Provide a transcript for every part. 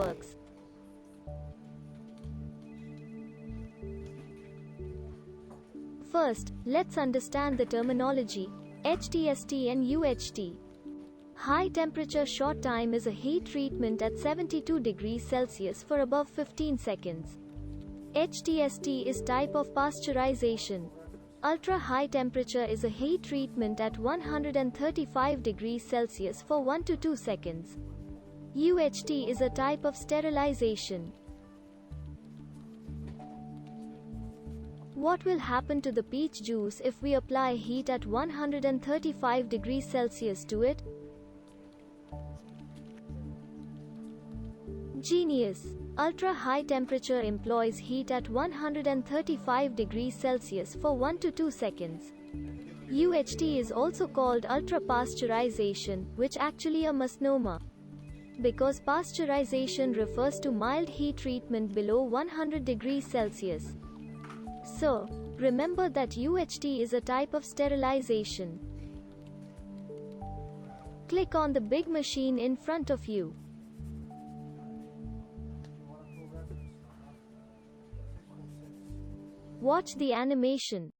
works. First, let's understand the terminology, HTST and UHT. High temperature short time is a heat treatment at 72 degrees Celsius for above 15 seconds. HTST is type of pasteurization. Ultra high temperature is a heat treatment at 135 degrees Celsius for 1 to 2 seconds. UHT is a type of sterilization. What will happen to the peach juice if we apply heat at 135 degrees Celsius to it? Genius! Ultra high temperature employs heat at 135 degrees Celsius for 1 to 2 seconds. UHT is also called ultra pasteurization, which actually a misnomer, because pasteurization refers to mild heat treatment below 100 degrees Celsius. So, remember that UHT is a type of sterilization. Click on the big machine in front of you. Watch the animation.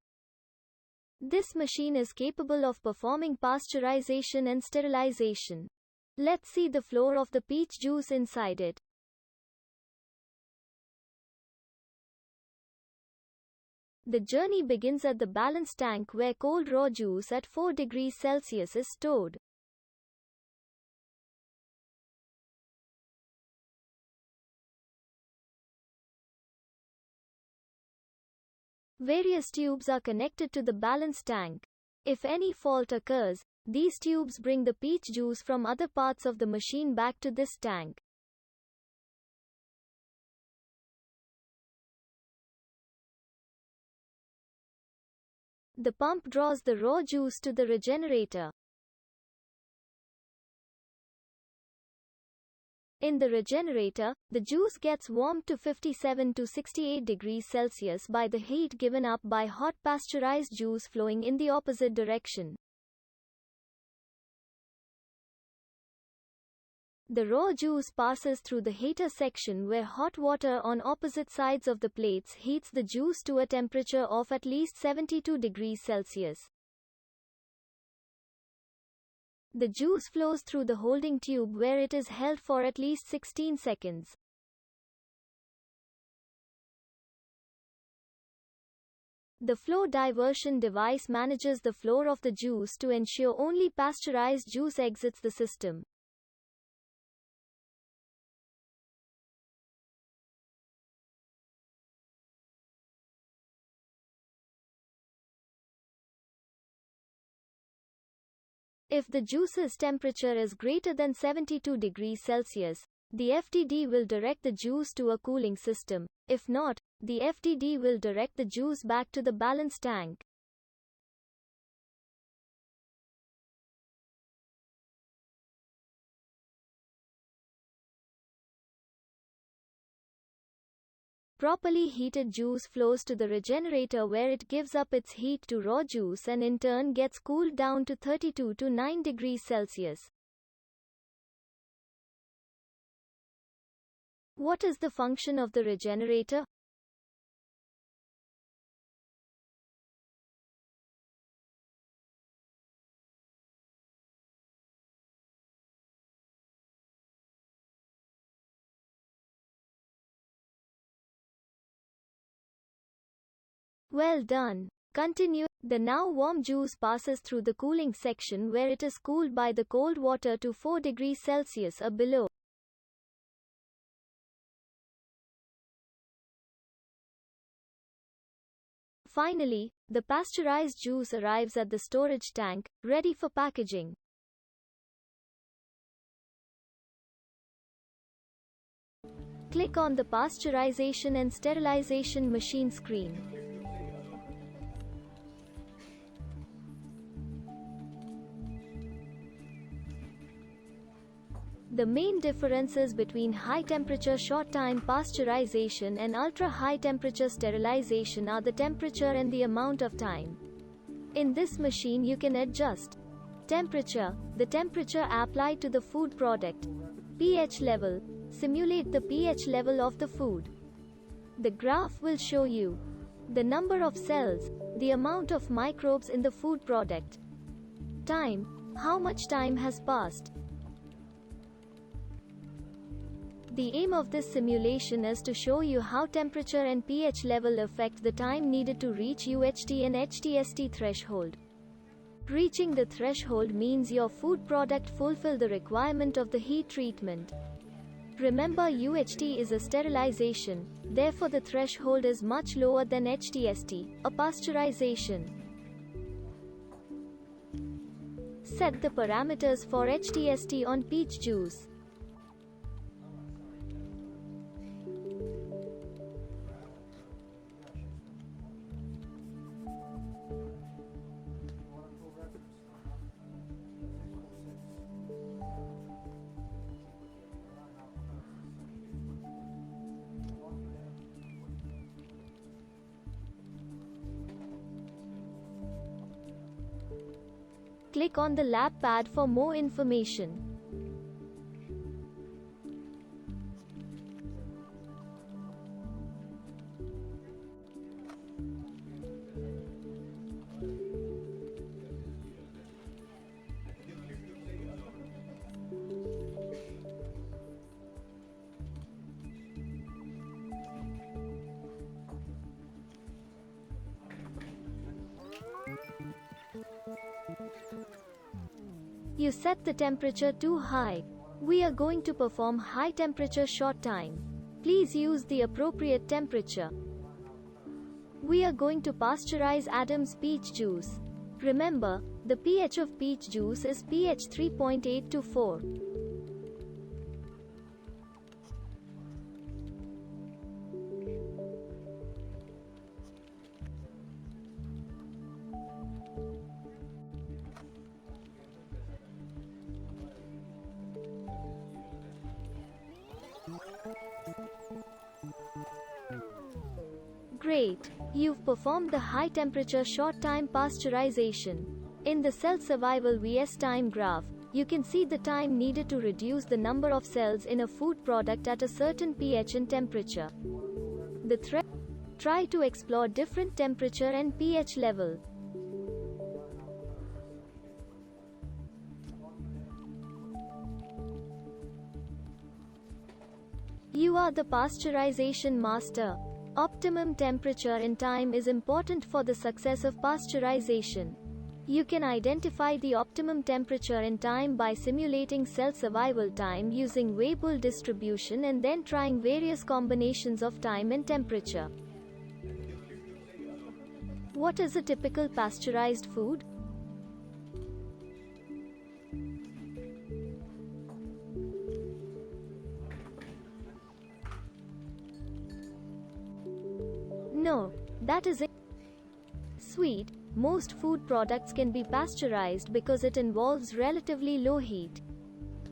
This machine is capable of performing pasteurization and sterilization. Let's see the flow of the peach juice inside it. The journey begins at the balance tank where cold raw juice at 4 degrees Celsius is stored. Various tubes are connected to the balance tank. If any fault occurs, these tubes bring the peach juice from other parts of the machine back to this tank. The pump draws the raw juice to the regenerator. In the regenerator, the juice gets warmed to 57 to 68 degrees Celsius by the heat given up by hot pasteurized juice flowing in the opposite direction. The raw juice passes through the heater section where hot water on opposite sides of the plates heats the juice to a temperature of at least 72 degrees Celsius. The juice flows through the holding tube where it is held for at least 16 seconds. The flow diversion device manages the flow of the juice to ensure only pasteurized juice exits the system. If the juice's temperature is greater than 72 degrees Celsius, the FDD will direct the juice to a cooling system. If not, the FDD will direct the juice back to the balance tank. Properly heated juice flows to the regenerator where it gives up its heat to raw juice and in turn gets cooled down to 32 to 9 degrees Celsius. What is the function of the regenerator? Well done. Continue. The now warm juice passes through the cooling section where it is cooled by the cold water to 4 degrees Celsius or below. Finally, the pasteurized juice arrives at the storage tank, ready for packaging. Click on the pasteurization and sterilization machine screen. The main differences between high-temperature short-time pasteurization and ultra-high-temperature sterilization are the temperature and the amount of time. In this machine you can adjust temperature, the temperature applied to the food product, pH level, simulate the pH level of the food. The graph will show you the number of cells, the amount of microbes in the food product, time, how much time has passed. The aim of this simulation is to show you how temperature and pH level affect the time needed to reach UHT and HTST threshold. Reaching the threshold means your food product fulfill the requirement of the heat treatment. Remember, UHT is a sterilization, therefore the threshold is much lower than HTST, a pasteurization. Set the parameters for HTST on peach juice. Click on the lab pad for more information. You set the temperature too high. We are going to perform high temperature short time. Please use the appropriate temperature. We are going to pasteurize Adam's peach juice. Remember, the pH of peach juice is pH 3.8 to 4. Great! You've performed the high temperature short time pasteurization. In the cell survival vs time graph, you can see the time needed to reduce the number of cells in a food product at a certain pH and temperature. Try to explore different temperature and pH level. You are the pasteurization master. Optimum temperature and time is important for the success of pasteurization. You can identify the optimum temperature and time by simulating cell survival time using Weibull distribution and then trying various combinations of time and temperature. What is a typical pasteurized food? No, that is it. Sweet. Most food products can be pasteurized because it involves relatively low heat.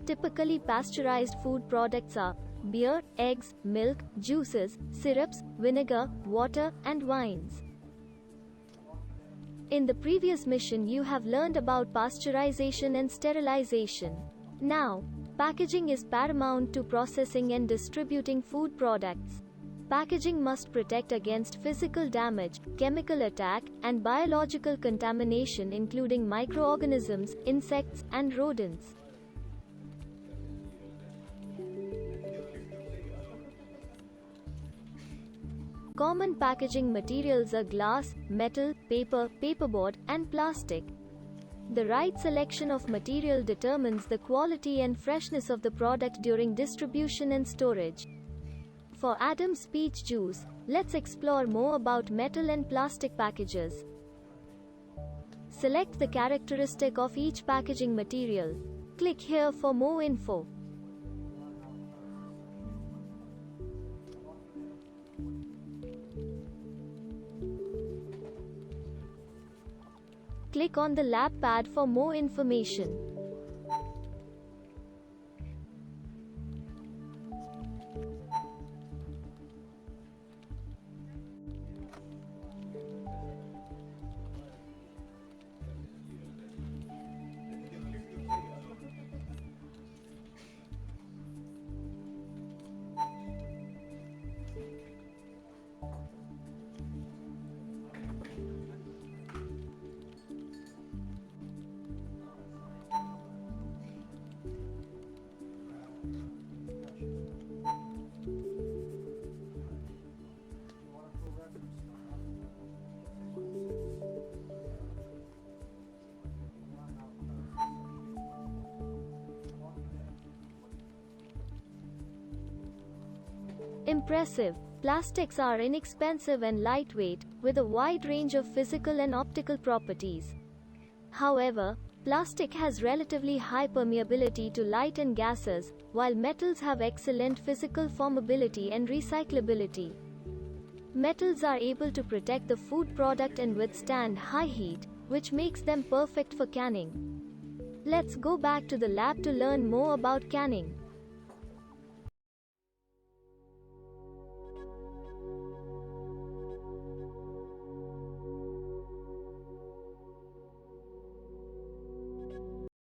Typically pasteurized food products are beer, eggs, milk, juices, syrups, vinegar, water, and wines. In the previous mission you have learned about pasteurization and sterilization. Now, packaging is paramount to processing and distributing food products. Packaging must protect against physical damage, chemical attack, and biological contamination including microorganisms, insects, and rodents. Common packaging materials are glass, metal, paper, paperboard, and plastic. The right selection of material determines the quality and freshness of the product during distribution and storage. For Adam's peach juice, let's explore more about metal and plastic packages. Select the characteristic of each packaging material. Click here for more info. Click on the lab pad for more information. Impressive. Plastics are inexpensive and lightweight, with a wide range of physical and optical properties. However, plastic has relatively high permeability to light and gases, while metals have excellent physical formability and recyclability. Metals are able to protect the food product and withstand high heat, which makes them perfect for canning. Let's go back to the lab to learn more about canning.